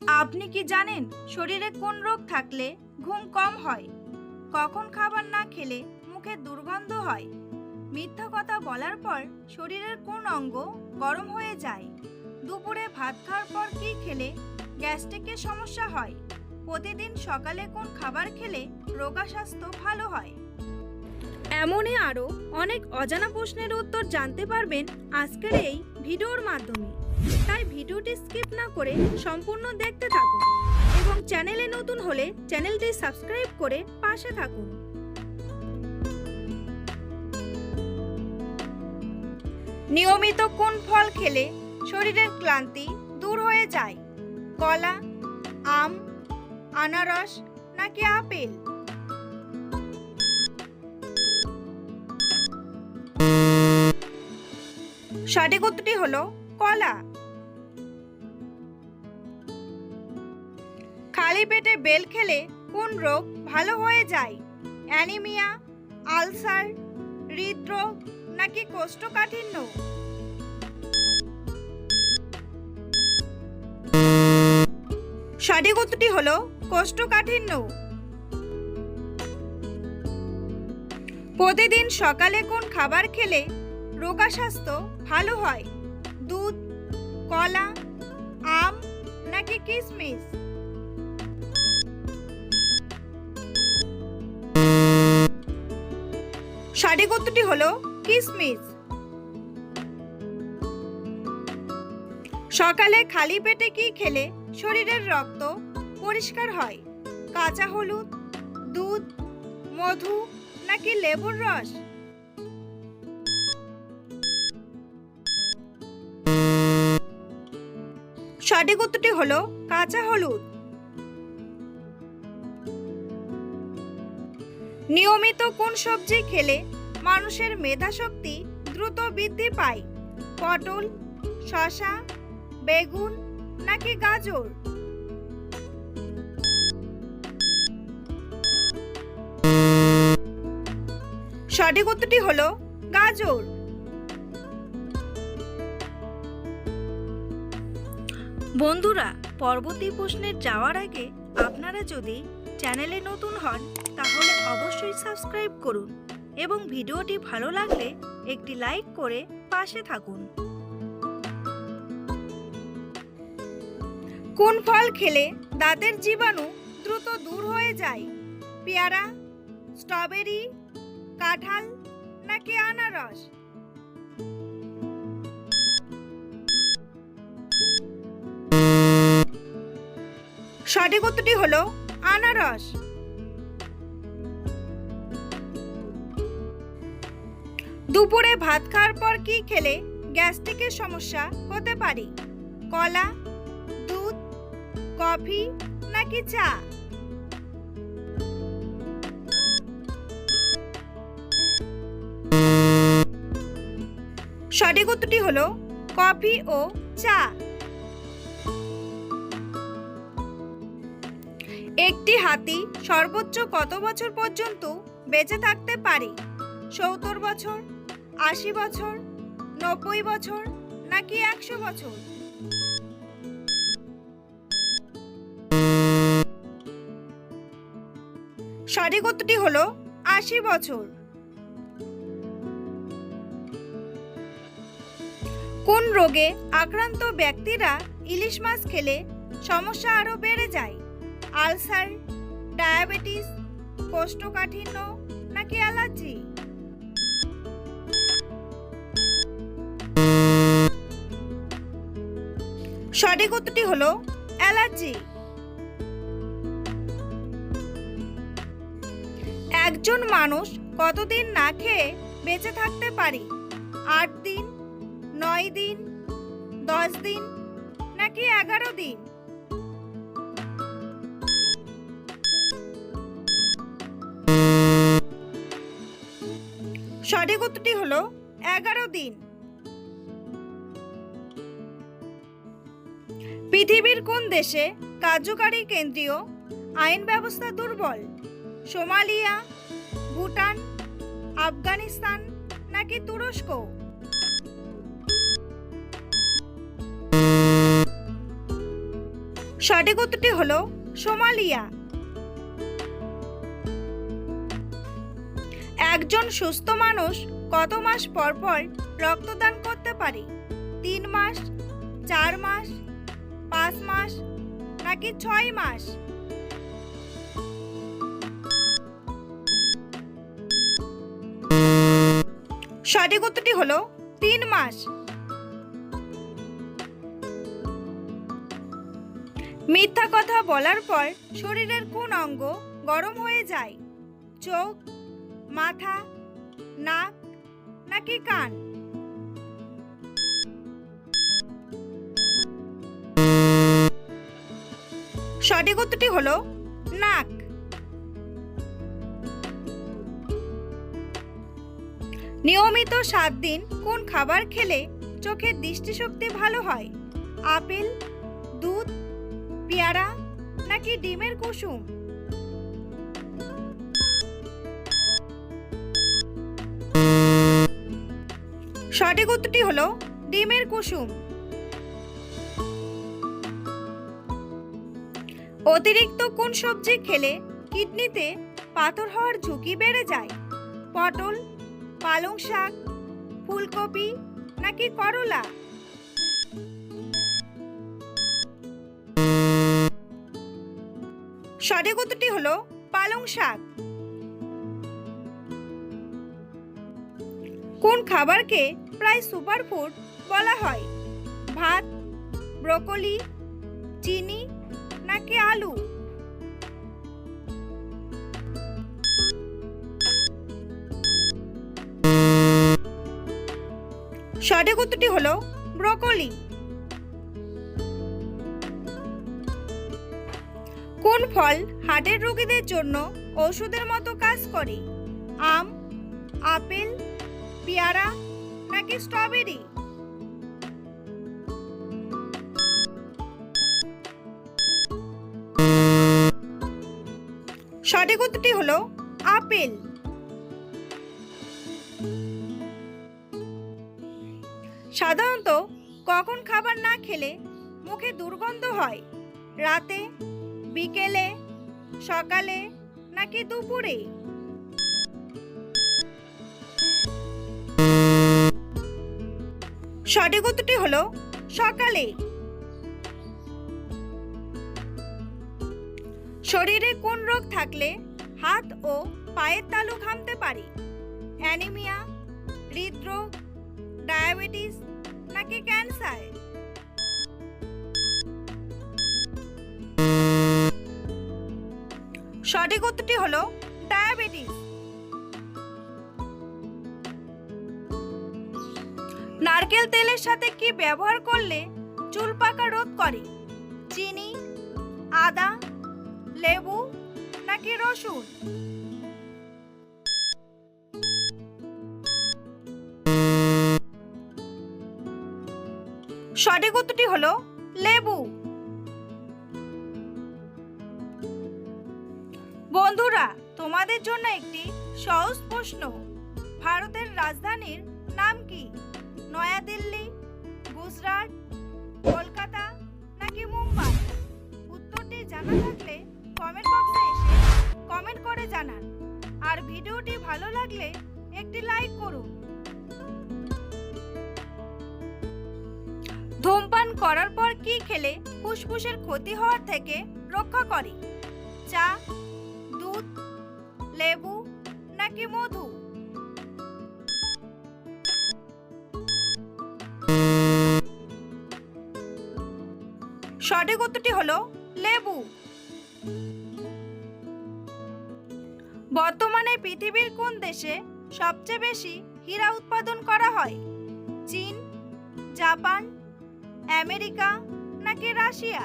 আপনি কি জানেন শরীরে কোন রোগ থাকলে ঘুম কম হয়? কখন খাবার না খেলে মুখে দুর্গন্ধ হয়? মিথ্যা কথা বলার পর শরীরের কোন অঙ্গ গরম হয়ে যায়? দুপুরে ভাত খাওয়ার পর কি খেলে গ্যাস্ট্রিকের সমস্যা হয়? প্রতিদিন সকালে কোন খাবার খেলে রোগা স্বাস্থ্য ভালো হয়? এমনই আরও অনেক অজানা প্রশ্নের উত্তর জানতে পারবেন আজকের এই ভিডিওর মাধ্যমে। তাই ভিডিওটি স্কিপ না করে সম্পূর্ণ দেখতে থাকুন এবং চ্যানেলে নতুন হলে চ্যানেলটি সাবস্ক্রাইব করে পাশে থাকুন। নিয়মিত কোন ফল খেলে শরীরের ক্লান্তি দূর হয়ে যায়? কলা, আম, আনারস নাকি আপেল? সঠিক উত্তরটি হলো কলা। খালি পেটে বেল খেলে কোন রোগ ভালো হয়ে যায়? অ্যানিমিয়া, আলসার, হৃদরোগ নাকি কোষ্ঠকাঠিন্য? সঠিক উত্তরটি হলো কোষ্ঠকাঠিন্য। প্রতিদিন সকালে কোন খাবার খেলে রোগা স্বাস্থ্য ভালো হয়? দুধ, কলা, আম নাকি কিশমিশ? সঠিক উত্তরটি হলো কিশমিশ। সকালে খালি পেটে কি খেলে শরীরের রক্ত পরিষ্কার হয়? কাঁচা হলুদ, দুধ, মধু নাকি লেবুর রস? সঠিক উত্তরটি হলো কাঁচা হলুদ। নিয়মিত কোন সবজি খেলে মানুষের মেধাশক্তি দ্রুত বৃদ্ধি পায়? পটল, শসা, বেগুন নাকি গাজর? সঠিক উত্তরটি হলো গাজর। বন্ধুরা, পরবর্তী প্রশ্নে যাওয়ার আগে আপনারা যদি চ্যানেলে নতুন হন তাহলে অবশ্যই সাবস্ক্রাইব করুন এবং ভিডিওটি ভালো লাগলে একটি লাইক করে পাশে থাকুন। কোন ফল খেলে দাঁতের জীবাণু দ্রুত দূর হয়ে যায়? পেয়ারা, স্ট্রবেরি, কাঁঠাল নাকি আনারস? সঠিক উত্তরটি হলো আনারস। দুপুরে ভাত খাওয়ার পর কি খেলে গ্যাস্ট্রিকের সমস্যা হতে পারে? কলা, দুধ, কফি নাকি চা? সঠিক উত্তরটি হলো কফি ও চা। একটি হাতি সর্বোচ্চ কত বছর পর্যন্ত বেঁচে থাকতে পারে? 70 বছর, 80 বছর, 90 বছর নাকি 100 বছর? সঠিক উত্তরটি হলো 80 বছর। কোন রোগে আক্রান্ত ব্যক্তিরা ইলিশ মাছ খেলে সমস্যা আরো বেড়ে যায়? আলসার, ডায়াবেটিস, কোষ্ঠকাঠিন্য নাকি অ্যালার্জি? সঠিক উত্তরটি হলো অ্যালার্জি। একজন মানুষ কতদিন না খেয়ে বেঁচে থাকতে পারে? 8 দিন, 9 দিন, 10 দিন নাকি 11 দিন? সঠিক উত্তরটি হলো 11 দিন। পৃথিবীর কোন দেশে কার্যকারী কেন্দ্রীয় আইন ব্যবস্থা দুর্বল? সোমালিয়া, ভুটান, আফগানিস্তান নাকি তুরস্ক? সঠিক উত্তরটি হলো সোমালিয়া। একজন সুস্থ মানুষ কত মাস পর পর রক্তদান করতে পারে? 3 মাস, 4 মাস, 5 মাস নাকি 6 মাস? সঠিক উত্তরটি হলো 3 মাস। মিথ্যা কথা বলার পর শরীরের কোন অঙ্গ গরম হয়ে যায়? চোখ, মাথা, নাক নাকি কান? সঠিক উত্তরটি হলো নাক। নিয়মিত 7 দিন কোন খাবার খেলে চোখের দৃষ্টিশক্তি ভালো হয়? আপেল, দুধ, পেয়ারা নাকি ডিমের কুসুম? সঠিক উত্তরটি হলো ডিমের কুসুম। অতিরিক্ত কোন সবজি খেলে কিডনিতে পাথর হওয়ার ঝুঁকি বেড়ে যায়? পটল, পালং শাক, ফুলকপি নাকি করলা? সঠিক উত্তরটি হলো পালং শাক। কোন খাবারকে প্রায় সুপারফুড বলা হয়? ভাত, ব্রোকলি, চিনি নাকি আলু? সঠিক উত্তরটি হলো ব্রোকলি। কোন ফল হার্টের রোগীদের জন্য ওষুধের মতো কাজ করে? আম, আপেল, পেয়ারা নাকি স্ট্রবেরি? সঠিক উত্তরটি হলো আপেল। সাধারণত কখন খাবার না খেলে মুখে দুর্গন্ধ হয়? রাতে, বিকেলে, সকালে নাকি দুপুরে? সঠিক উত্তরটি হলো সকালে। শরীরে কোন রোগ থাকলে হাত ও পায়ের তালু ঘামতে পারে? অ্যানিমিয়া, হৃদরোগ, ডায়াবেটিস নাকি ক্যান্সার? সঠিক উত্তরটি হলো ডায়াবেটিস। নারকেল তেলের সাথে কি ব্যবহার করলে চুল পাকা রোধ করে? চিনি, আদা, লেবু নাকি রসুন? সঠিক উত্তরটি হলো লেবু। বন্ধুরা, তোমাদের জন্য একটি সহজ প্রশ্ন। ভারতের রাজধানীর নাম কি? নয়াদিল্লি, গুজরাট, কলকাতা নাকি মুম্বাই? উত্তরটি জানা থাকলে কমেন্ট বক্সে এসে কমেন্ট করে জানান। আর ভিডিওটি ভালো লাগলে একটি লাইক করুন। ধূমপান করার পর কি খেলে ফুসফুসের ক্ষতি হওয়ার থেকে রক্ষা করে? চা, দুধ, লেবু নাকি মধু? সঠিক উত্তরটি হলো লেবু। বর্তমানে পৃথিবীর কোন দেশে সবচেয়ে বেশি হীরা উৎপাদন করা হয়? চীন, জাপান, আমেরিকা নাকি রাশিয়া?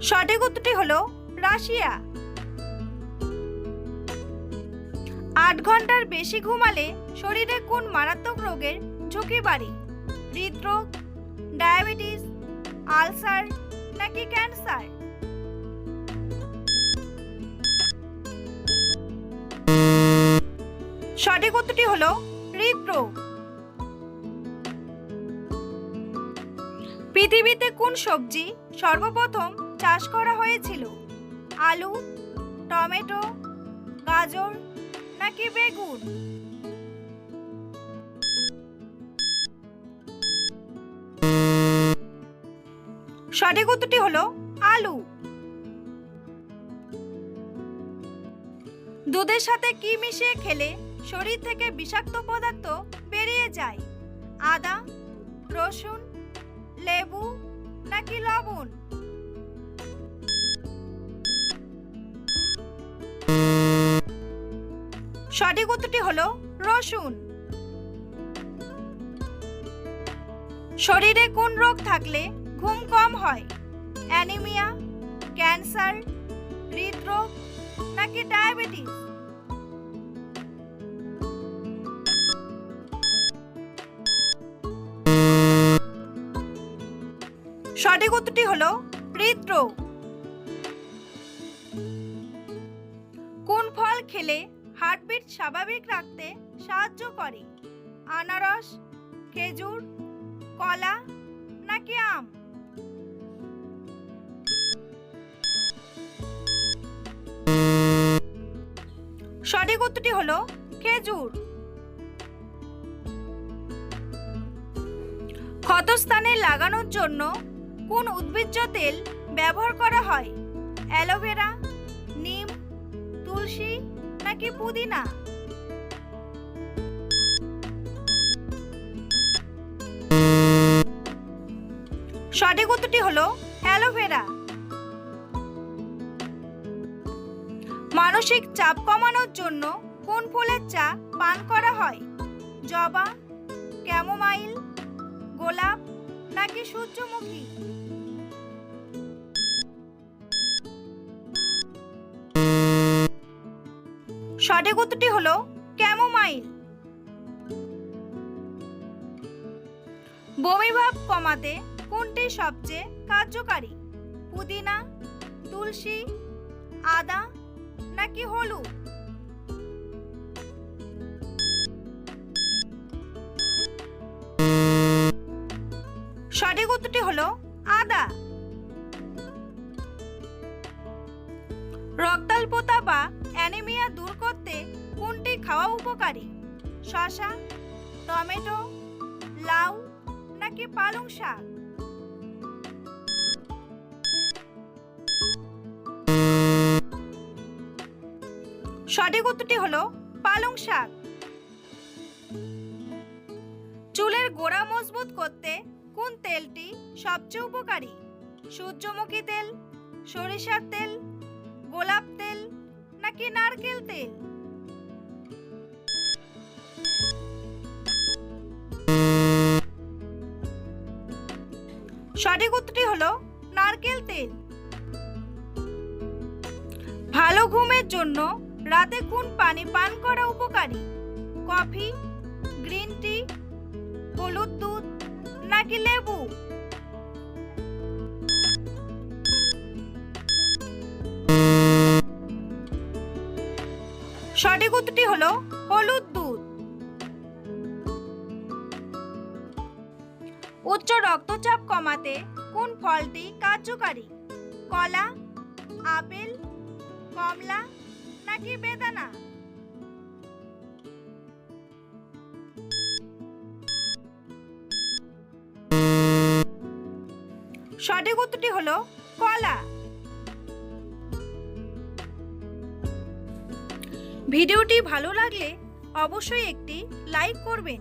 সঠিক উত্তরটি হলো রাশিয়া। 8 ঘন্টার বেশি ঘুমালে শরীরে কোন মারাত্মক রোগের ঝুঁকি বাড়ে? হৃদরোগ, ডায়াবেটিস, আলসার নাকি ক্যান্সার? সঠিক উত্তরটি হলো হৃদরোগ। পৃথিবীতে কোন সবজি সর্বপ্রথম চাষ করা হয়েছিল? আলু, টমেটো, গাজর নাকি বেগুন? সঠিক উত্তরটি হলো আলু। দুধের সাথে কি মিশিয়ে খেলে শরীর থেকে বিষাক্ত পদার্থ বেরিয়ে যায়? আদা, রসুন, লেবু নাকি লবণ? সঠিক উত্তরটি হলো রসুন। শরীরে কোন রোগ থাকলে ঘুম কম হয়? অ্যানিমিয়া, ক্যান্সার, হৃদরোগ নাকি ডায়াবেটিস? সঠিক উত্তরটি হলো হৃদরোগ। কোন ফল খেলে হার্টবিট স্বাভাবিক রাখতে সাহায্য করে? আনারস, খেজুর, কলা নাকি আম? সঠিক উত্তরটি হলো খেজুর। ক্ষতস্থানে লাগানোর জন্য কোন উদ্ভিজ্জ তেল ব্যবহার করা হয়? অ্যালোভেরা, নিম, তুলসী নাকি পুদিনা? সঠিক উত্তরটি হলো অ্যালোভেরা। মানসিক চাপ কমানোর জন্য কোন ফুলের চা পান করা হয়? জবা, ক্যামোমাইল, গোলাপ নাকি সূর্যমুখী? সঠিক উত্তরটি হলো ক্যামোমাইল। বমিভাব কমাতে কোনটি সবচেয়ে কার্যকারী? পুদিনা, তুলসী, আদা নাকি হলুদ? সঠিক উত্তরটি হলো আদা। রক্তাল্পতা বা অ্যানিমিয়া দূর করতে কোনটি খাওয়া উপকারী? শসা, টমেটো, লাউ নাকি পালং শাক? সঠিক উত্তরটি হলো পালং শাক। চুলের গোড়া মজবুত করতে কোন তেলটি সবচেয়ে উপকারী? সূর্যমুখী তেল, সরিষার তেল, গোলাপ তেল নাকি নারকেল তেল? সঠিক উত্তরটি হলো নারকেল তেল। ভালো ঘুমের জন্য রাতে কোন পানি পান করা উপকারী? কফি, গ্রিন টি, হলুদ দুধ নাকি লেবু? সঠিক উত্তরটি হলো হলুদ দুধ। উচ্চ রক্তচাপ কমাতে কোন ফলটি কার্যকারী? কলা, আপেল, কমলা নাকি বেদানা? সঠিক উত্তরটি হলো কলা। ভিডিওটি ভালো লাগলে অবশ্যই একটি লাইক করবেন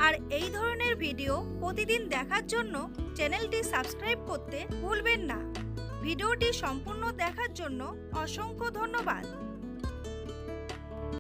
আর এই ধরনের ভিডিও প্রতিদিন দেখার জন্য চ্যানেলটি সাবস্ক্রাইব করতে ভুলবেন না। ভিডিওটি সম্পূর্ণ দেখার জন্য অসংখ্য ধন্যবাদ।